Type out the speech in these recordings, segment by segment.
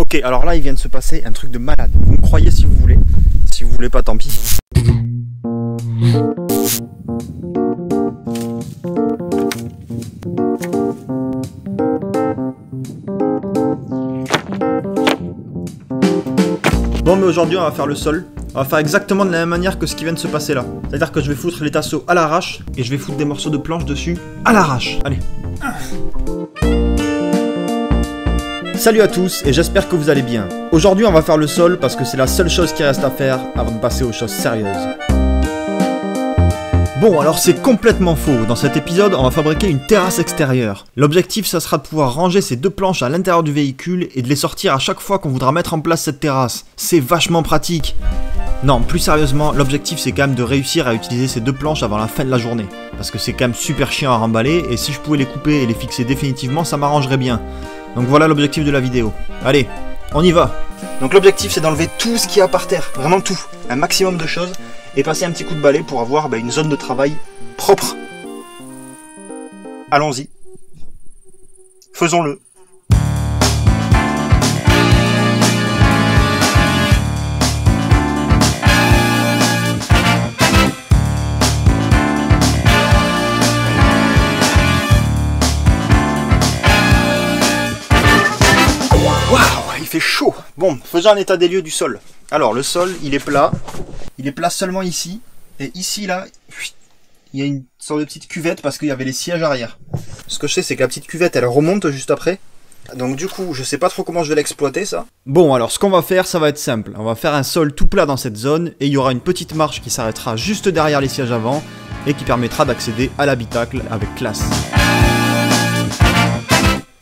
Ok, alors là il vient de se passer un truc de malade. Vous me croyez si vous voulez. Si vous voulez pas, tant pis. Bon, mais aujourd'hui on va faire le sol. On va faire exactement de la même manière que ce qui vient de se passer là. C'est-à-dire que je vais foutre les tasseaux à l'arrache et je vais foutre des morceaux de planche dessus à l'arrache. Allez. Salut à tous et j'espère que vous allez bien. Aujourd'hui on va faire le sol parce que c'est la seule chose qui reste à faire avant de passer aux choses sérieuses. Bon, alors c'est complètement faux. Dans cet épisode, on va fabriquer une terrasse extérieure. L'objectif, ça sera de pouvoir ranger ces deux planches à l'intérieur du véhicule et de les sortir à chaque fois qu'on voudra mettre en place cette terrasse. C'est vachement pratique. Non, plus sérieusement, l'objectif c'est quand même de réussir à utiliser ces deux planches avant la fin de la journée. Parce que c'est quand même super chiant à remballer et si je pouvais les couper et les fixer définitivement, ça m'arrangerait bien. Donc voilà l'objectif de la vidéo. Allez, on y va. Donc l'objectif c'est d'enlever tout ce qu'il y a par terre, vraiment tout, un maximum de choses. Et passer un petit coup de balai pour avoir une zone de travail propre. Allons-y. Faisons-le. Waouh, il fait chaud. Bon, faisons un état des lieux du sol. Alors, le sol, il est plat. Il est plat seulement ici. Et ici, là, il y a une sorte de petite cuvette parce qu'il y avait les sièges arrière. Ce que je sais, c'est que la petite cuvette, elle remonte juste après. Donc du coup, je sais pas trop comment je vais l'exploiter, ça. Bon, alors, ce qu'on va faire, ça va être simple. On va faire un sol tout plat dans cette zone. Et il y aura une petite marche qui s'arrêtera juste derrière les sièges avant. Et qui permettra d'accéder à l'habitacle avec classe.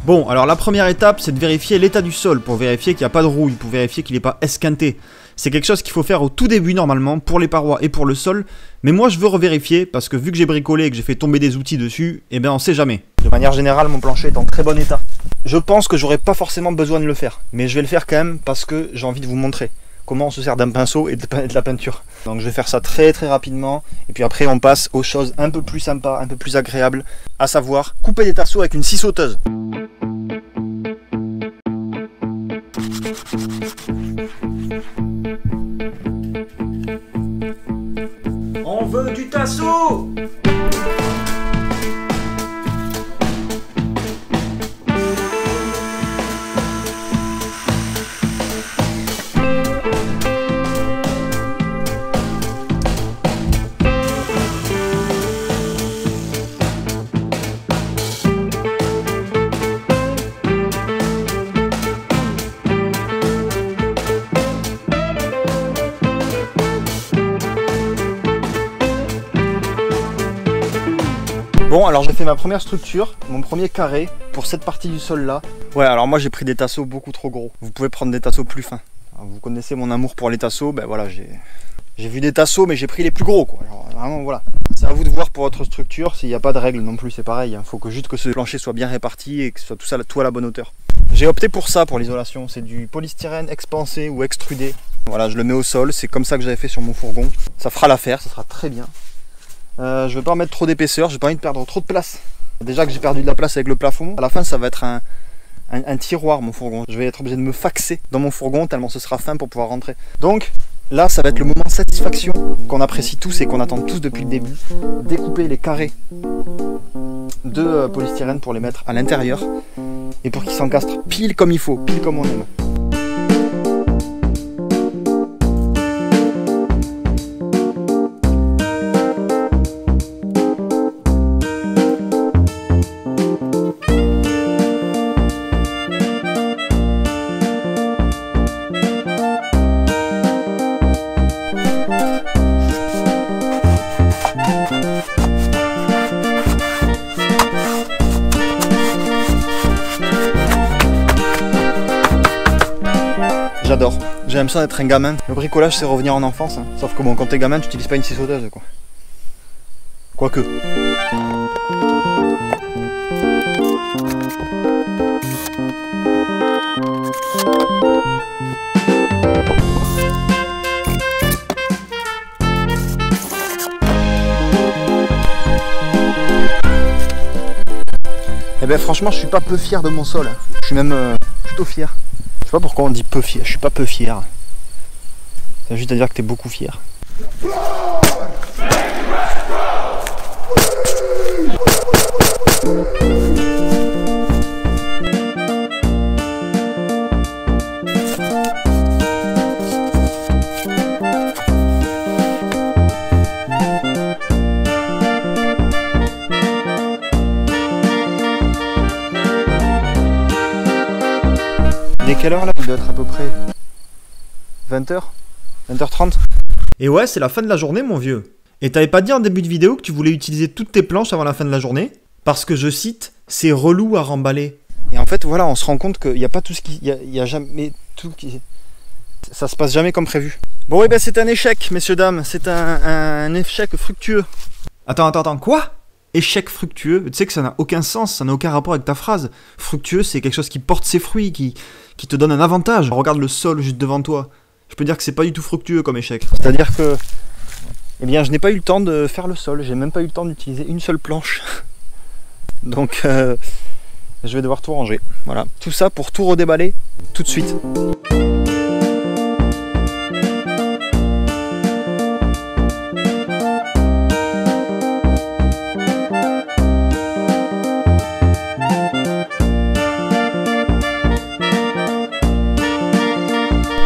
Bon, alors la première étape, c'est de vérifier l'état du sol, pour vérifier qu'il n'y a pas de rouille, pour vérifier qu'il n'est pas esquinté. C'est quelque chose qu'il faut faire au tout début normalement, pour les parois et pour le sol, mais moi je veux revérifier, parce que vu que j'ai bricolé et que j'ai fait tomber des outils dessus, eh ben on sait jamais. De manière générale, mon plancher est en très bon état. Je pense que j'aurais pas forcément besoin de le faire, mais je vais le faire quand même, parce que j'ai envie de vous montrer comment on se sert d'un pinceau et de la peinture. Donc je vais faire ça très rapidement, et puis après on passe aux choses un peu plus sympas, un peu plus agréables, à savoir couper des tasseaux avec une scie sauteuse. On veut du tasseau! Bon, alors j'ai fait ma première structure, mon premier carré pour cette partie du sol là. Ouais, alors moi j'ai pris des tasseaux beaucoup trop gros. Vous pouvez prendre des tasseaux plus fins. Alors, vous connaissez mon amour pour les tasseaux, ben voilà, j'ai vu des tasseaux mais j'ai pris les plus gros quoi. Alors vraiment voilà. C'est à vous de voir pour votre structure, s'il n'y a pas de règle non plus, c'est pareil. Il faut que juste que ce plancher soit bien réparti et que ce soit tout à la bonne hauteur. J'ai opté pour ça pour l'isolation, c'est du polystyrène expansé ou extrudé. Voilà, je le mets au sol, c'est comme ça que j'avais fait sur mon fourgon. Ça fera l'affaire, ça sera très bien. Je vais pas en mettre trop d'épaisseur, j'ai pas envie de perdre trop de place. Déjà que j'ai perdu de la place avec le plafond, à la fin ça va être un tiroir mon fourgon. Je vais être obligé de me faxer dans mon fourgon tellement ce sera fin pour pouvoir rentrer. Donc là ça va être le moment satisfaction qu'on apprécie tous et qu'on attend tous depuis le début. Découper les carrés de polystyrène pour les mettre à l'intérieur et pour qu'ils s'encastrent pile comme il faut, pile comme on aime. J'adore, j'ai l'impression d'être un gamin. Le bricolage c'est revenir en enfance, hein. Sauf que bon, quand t'es gamin tu n'utilises pas une scie sauteuse quoi. Quoique. Eh ben franchement je suis pas peu fier de mon sol, je suis même plutôt fier. Je pas pourquoi on dit peu fier. Je suis pas peu fier. C'est juste à dire que t'es beaucoup fier. Dès quelle heure là? Il doit être à peu près 20h 20h30. Et ouais, c'est la fin de la journée mon vieux. Et t'avais pas dit en début de vidéo que tu voulais utiliser toutes tes planches avant la fin de la journée? Parce que je cite, c'est relou à remballer. Et en fait voilà, on se rend compte qu'il n'y a pas tout ce qui... Il y a jamais tout qui... Ça se passe jamais comme prévu. Bon oui, ben c'est un échec messieurs dames, c'est un échec fructueux. Attends, quoi? Échec fructueux? Tu sais que ça n'a aucun sens, ça n'a aucun rapport avec ta phrase. Fructueux, c'est quelque chose qui porte ses fruits, qui te donne un avantage. Regarde le sol juste devant toi. Je peux dire que c'est pas du tout fructueux comme échec. C'est-à-dire que, eh bien, je n'ai pas eu le temps de faire le sol. J'ai même pas eu le temps d'utiliser une seule planche. Donc, je vais devoir tout ranger. Voilà. Tout ça pour tout redéballer tout de suite.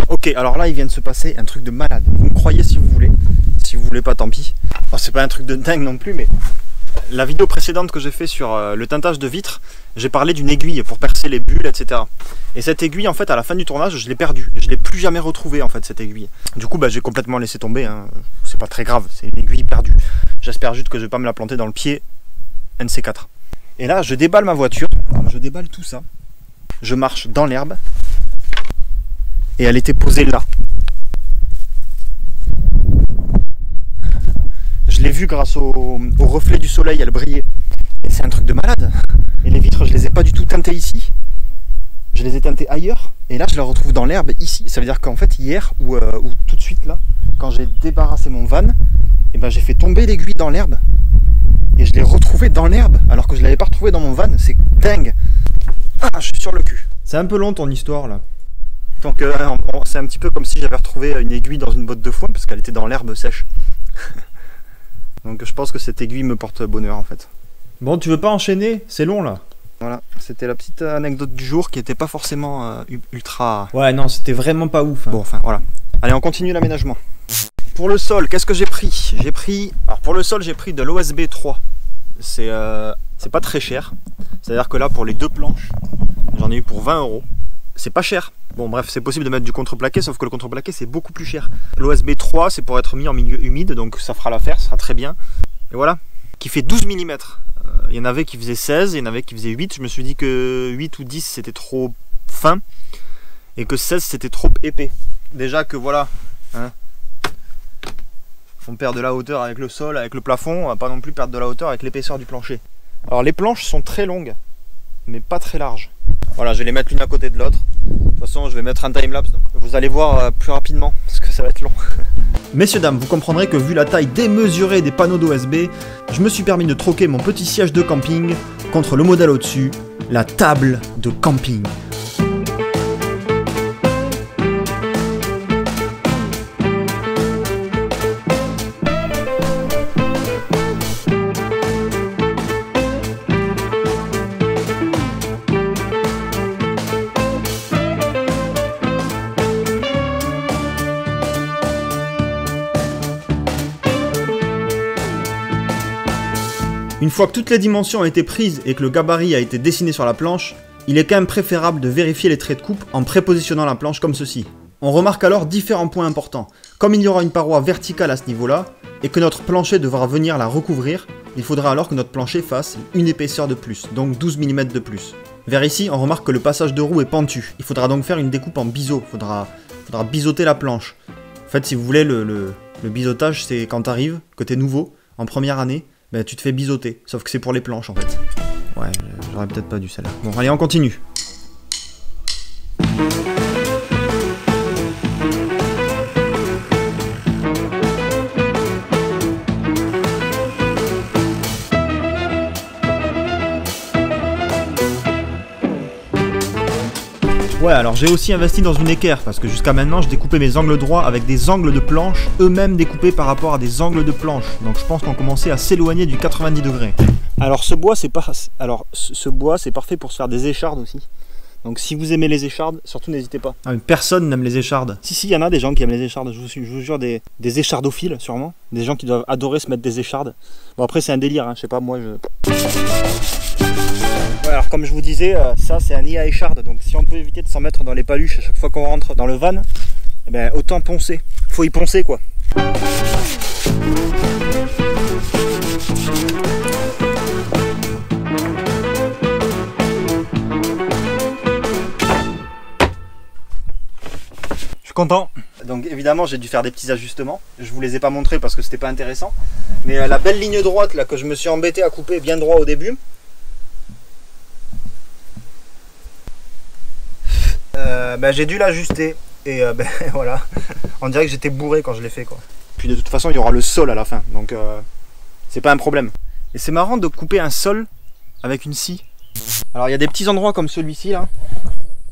Ok, alors là il vient de se passer un truc de malade. Vous me croyez si vous voulez. Si vous voulez pas, tant pis. Oh, c'est pas un truc de dingue non plus, mais la vidéo précédente que j'ai fait sur le teintage de vitres, j'ai parlé d'une aiguille pour percer les bulles, etc. Et cette aiguille, en fait, à la fin du tournage, je l'ai perdue. Je l'ai plus jamais retrouvée, en fait, cette aiguille. Du coup, bah, j'ai complètement laissé tomber. Hein. C'est pas très grave, c'est une aiguille perdue. J'espère juste que je vais pas me la planter dans le pied NC4. Et là, je déballe ma voiture. Je déballe tout ça. Je marche dans l'herbe. Et elle était posée là. Je l'ai vue grâce au reflet du soleil, elle brillait. Et c'est un truc de malade. Et les vitres, je les ai pas du tout teintées ici. Je les ai teintées ailleurs. Et là, je la retrouve dans l'herbe ici. Ça veut dire qu'en fait, hier, ou tout de suite là, quand j'ai débarrassé mon van, et ben, j'ai fait tomber l'aiguille dans l'herbe. Et je l'ai retrouvée dans l'herbe, alors que je l'avais pas retrouvée dans mon van. C'est dingue. Ah, je suis sur le cul. C'est un peu long ton histoire là. Donc c'est un petit peu comme si j'avais retrouvé une aiguille dans une botte de foin, parce qu'elle était dans l'herbe sèche. Donc je pense que cette aiguille me porte bonheur en fait. Bon, tu veux pas enchaîner? C'est long là. Voilà, c'était la petite anecdote du jour qui était pas forcément ultra... Ouais, non, c'était vraiment pas ouf. Hein. Bon, enfin voilà. Allez, on continue l'aménagement. Pour le sol, qu'est-ce que j'ai pris? Alors pour le sol, j'ai pris de l'OSB 3. C'est pas très cher. C'est-à-dire que là, pour les deux planches, j'en ai eu pour 20 €. C'est pas cher. Bon bref, c'est possible de mettre du contreplaqué, sauf que le contreplaqué c'est beaucoup plus cher. L'OSB 3 c'est pour être mis en milieu humide, donc ça fera l'affaire, ça sera très bien. Et voilà, qui fait 12 mm. Il y en avait qui faisaient 16, il y en avait qui faisaient 8. Je me suis dit que 8 ou 10 c'était trop fin, et que 16 c'était trop épais. Déjà que voilà, hein, on perd de la hauteur avec le sol, avec le plafond, on va pas non plus perdre de la hauteur avec l'épaisseur du plancher. Alors les planches sont très longues, mais pas très larges. Voilà, je vais les mettre l'une à côté de l'autre. De toute façon, je vais mettre un timelapse, donc vous allez voir plus rapidement, parce que ça va être long. Messieurs, dames, vous comprendrez que vu la taille démesurée des panneaux d'OSB, je me suis permis de troquer mon petit siège de camping contre le modèle au-dessus, la table de camping. Une fois que toutes les dimensions ont été prises et que le gabarit a été dessiné sur la planche, il est quand même préférable de vérifier les traits de coupe en prépositionnant la planche comme ceci. On remarque alors différents points importants. Comme il y aura une paroi verticale à ce niveau-là, et que notre plancher devra venir la recouvrir, il faudra alors que notre plancher fasse une épaisseur de plus, donc 12 mm de plus. Vers ici, on remarque que le passage de roue est pentu. Il faudra donc faire une découpe en biseau, il faudra biseauter la planche. En fait, si vous voulez, le biseautage, c'est quand tu arrives, que tu es nouveau, en première année, ben, tu te fais biseauter, sauf que c'est pour les planches en fait. Ouais, j'aurais peut-être pas dû celle-là. Bon, allez, on continue. Ouais, alors j'ai aussi investi dans une équerre parce que jusqu'à maintenant je découpais mes angles droits avec des angles de planche eux-mêmes découpés par rapport à des angles de planche. Donc je pense qu'on commençait à s'éloigner du 90 degrés. Alors ce bois c'est parfait pour se faire des échardes aussi. Donc si vous aimez les échardes, surtout n'hésitez pas. Ah, mais personne n'aime les échardes. Si, il y en a des gens qui aiment les échardes, je vous jure, des échardophiles sûrement. Des gens qui doivent adorer se mettre des échardes. Bon après c'est un délire, hein, je sais pas, moi je... Ouais, alors comme je vous disais, ça c'est un nid à écharde. Donc si on peut éviter de s'en mettre dans les paluches à chaque fois qu'on rentre dans le van, eh ben, autant poncer. Faut y poncer quoi. Content. Donc évidemment j'ai dû faire des petits ajustements. Je vous les ai pas montrés parce que c'était pas intéressant. Mais la belle ligne droite là que je me suis embêté à couper bien droit au début. J'ai dû l'ajuster. Et voilà. On dirait que j'étais bourré quand je l'ai fait quoi. Puis de toute façon il y aura le sol à la fin. Donc c'est pas un problème. Et c'est marrant de couper un sol avec une scie. Alors il y a des petits endroits comme celui-ci là.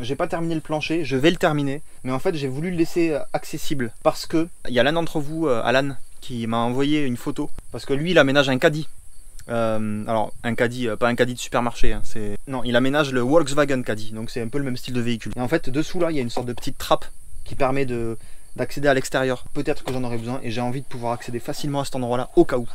J'ai pas terminé le plancher, je vais le terminer, mais en fait j'ai voulu le laisser accessible parce que il y a l'un d'entre vous, Alan, qui m'a envoyé une photo parce que lui il aménage un caddie. Alors un caddie, pas un caddie de supermarché, hein, non, il aménage le Volkswagen Caddy, donc c'est un peu le même style de véhicule. Et en fait dessous là il y a une sorte de petite trappe qui permet d'accéder à l'extérieur. Peut-être que j'en aurai besoin et j'ai envie de pouvoir accéder facilement à cet endroit là au cas où.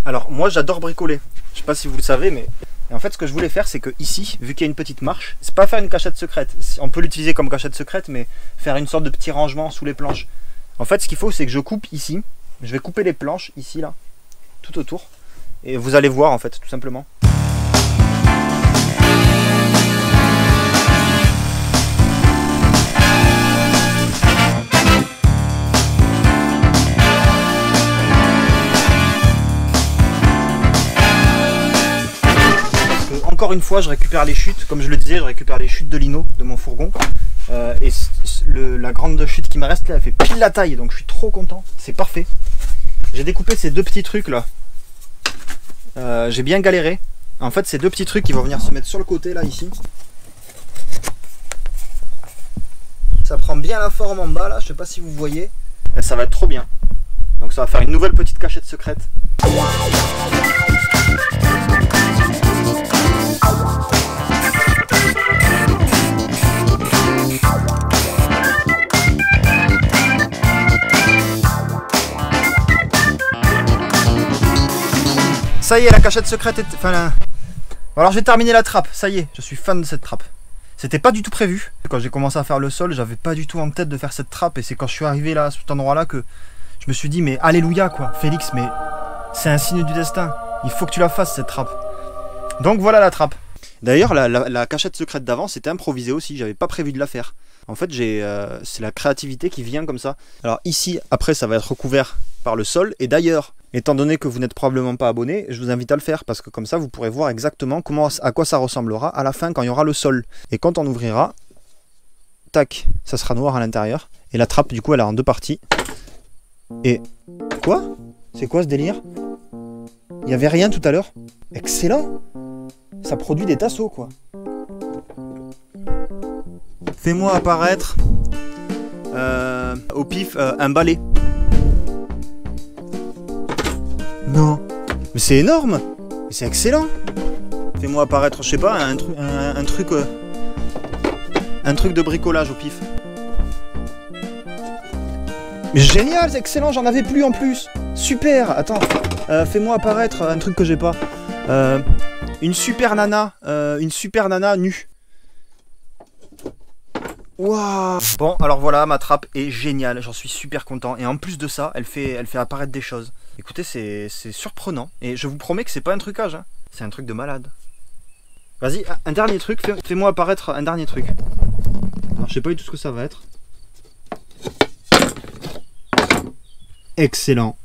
Alors moi j'adore bricoler, je sais pas si vous le savez mais... Et en fait ce que je voulais faire c'est que ici, vu qu'il y a une petite marche, c'est pas faire une cachette secrète, on peut l'utiliser comme cachette secrète mais faire une sorte de petit rangement sous les planches. En fait ce qu'il faut c'est que je coupe ici, je vais couper les planches ici là, tout autour, et vous allez voir en fait tout simplement. Encore une fois je récupère les chutes, comme je le disais, je récupère les chutes de lino de mon fourgon et la grande chute qui me reste là elle fait pile la taille donc je suis trop content, c'est parfait. J'ai découpé ces deux petits trucs là, j'ai bien galéré. En fait ces deux petits trucs qui vont venir se mettre sur le côté là ici. Ça prend bien la forme en bas là, je sais pas si vous voyez, et ça va être trop bien. Donc ça va faire une nouvelle petite cachette secrète. Ça y est, la cachette secrète est... Enfin, là... Alors j'ai terminé la trappe, ça y est, je suis fan de cette trappe. C'était pas du tout prévu. Quand j'ai commencé à faire le sol, j'avais pas du tout en tête de faire cette trappe. Et c'est quand je suis arrivé là, à cet endroit-là, que je me suis dit, mais alléluia quoi, Félix, mais c'est un signe du destin. Il faut que tu la fasses cette trappe. Donc voilà la trappe. D'ailleurs, la cachette secrète d'avant, c'était improvisé aussi, j'avais pas prévu de la faire. En fait, c'est la créativité qui vient comme ça. Alors ici, après, ça va être recouvert par le sol. Et d'ailleurs, étant donné que vous n'êtes probablement pas abonné, je vous invite à le faire parce que comme ça, vous pourrez voir exactement à quoi ça ressemblera à la fin quand il y aura le sol. Et quand on ouvrira, tac, ça sera noir à l'intérieur. Et la trappe, du coup, elle est en deux parties. Et quoi? C'est quoi ce délire? Il n'y avait rien tout à l'heure. Excellent! Ça produit des tasseaux, quoi. Fais-moi apparaître au pif un balai. Non, mais c'est énorme, mais c'est excellent. Fais-moi apparaître, je sais pas, un truc de bricolage au pif. Mais génial, c'est excellent, j'en avais plus en plus. Super, attends, fais-moi apparaître un truc que j'ai pas. Une super nana nue. Waouh. Bon, alors voilà, ma trappe est géniale, j'en suis super content. Et en plus de ça, elle fait apparaître des choses. Écoutez, c'est surprenant. Et je vous promets que c'est pas un trucage, hein. C'est un truc de malade. Vas-y, un dernier truc, fais-moi apparaître un dernier truc. Alors, je sais pas du tout ce que ça va être. Excellent.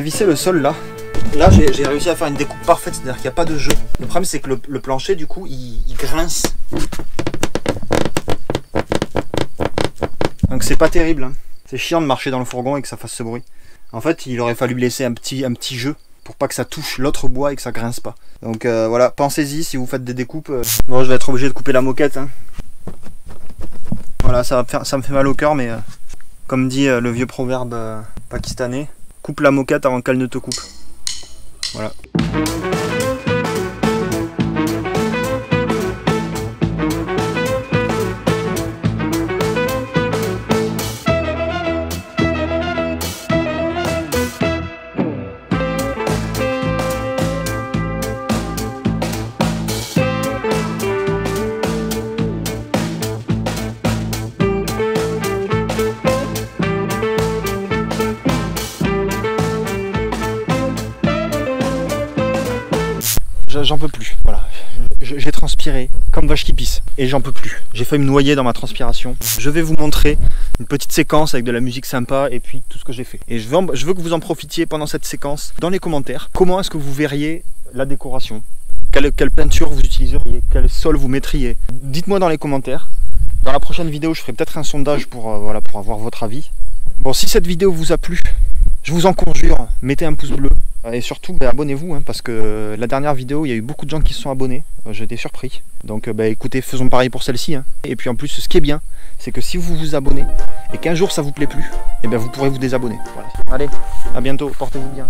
j'ai vissé le sol là. Là, j'ai réussi à faire une découpe parfaite, c'est-à-dire qu'il n'y a pas de jeu. Le problème, c'est que le plancher, du coup, il grince. Donc c'est pas terrible, hein. C'est chiant de marcher dans le fourgon et que ça fasse ce bruit. En fait, il aurait fallu laisser un petit jeu pour pas que ça touche l'autre bois et que ça grince pas. Donc voilà, pensez-y si vous faites des découpes. Bon, je vais être obligé de couper la moquette, hein. Voilà, ça me fait mal au cœur, mais comme dit le vieux proverbe pakistanais, coupe la moquette avant qu'elle ne te coupe. Voilà. J'en peux plus, voilà. J'ai transpiré comme vache qui pisse et j'en peux plus. J'ai failli me noyer dans ma transpiration. Je vais vous montrer une petite séquence avec de la musique sympa et puis tout ce que j'ai fait. Et je veux que vous en profitiez pendant cette séquence dans les commentaires. Comment est-ce que vous verriez la décoration? Quelle peinture vous utiliseriez? Quel sol vous mettriez? Dites-moi dans les commentaires. Dans la prochaine vidéo, je ferai peut-être un sondage pour avoir votre avis. Bon, si cette vidéo vous a plu, je vous en conjure, mettez un pouce bleu. Et surtout, abonnez-vous, hein, parce que la dernière vidéo, il y a eu beaucoup de gens qui se sont abonnés. J'ai été surpris. Donc écoutez, faisons pareil pour celle-ci. Hein. Et puis en plus, ce qui est bien, c'est que si vous vous abonnez, et qu'un jour ça vous plaît plus, et bien vous pourrez vous désabonner. Voilà. Allez, à bientôt, portez-vous bien.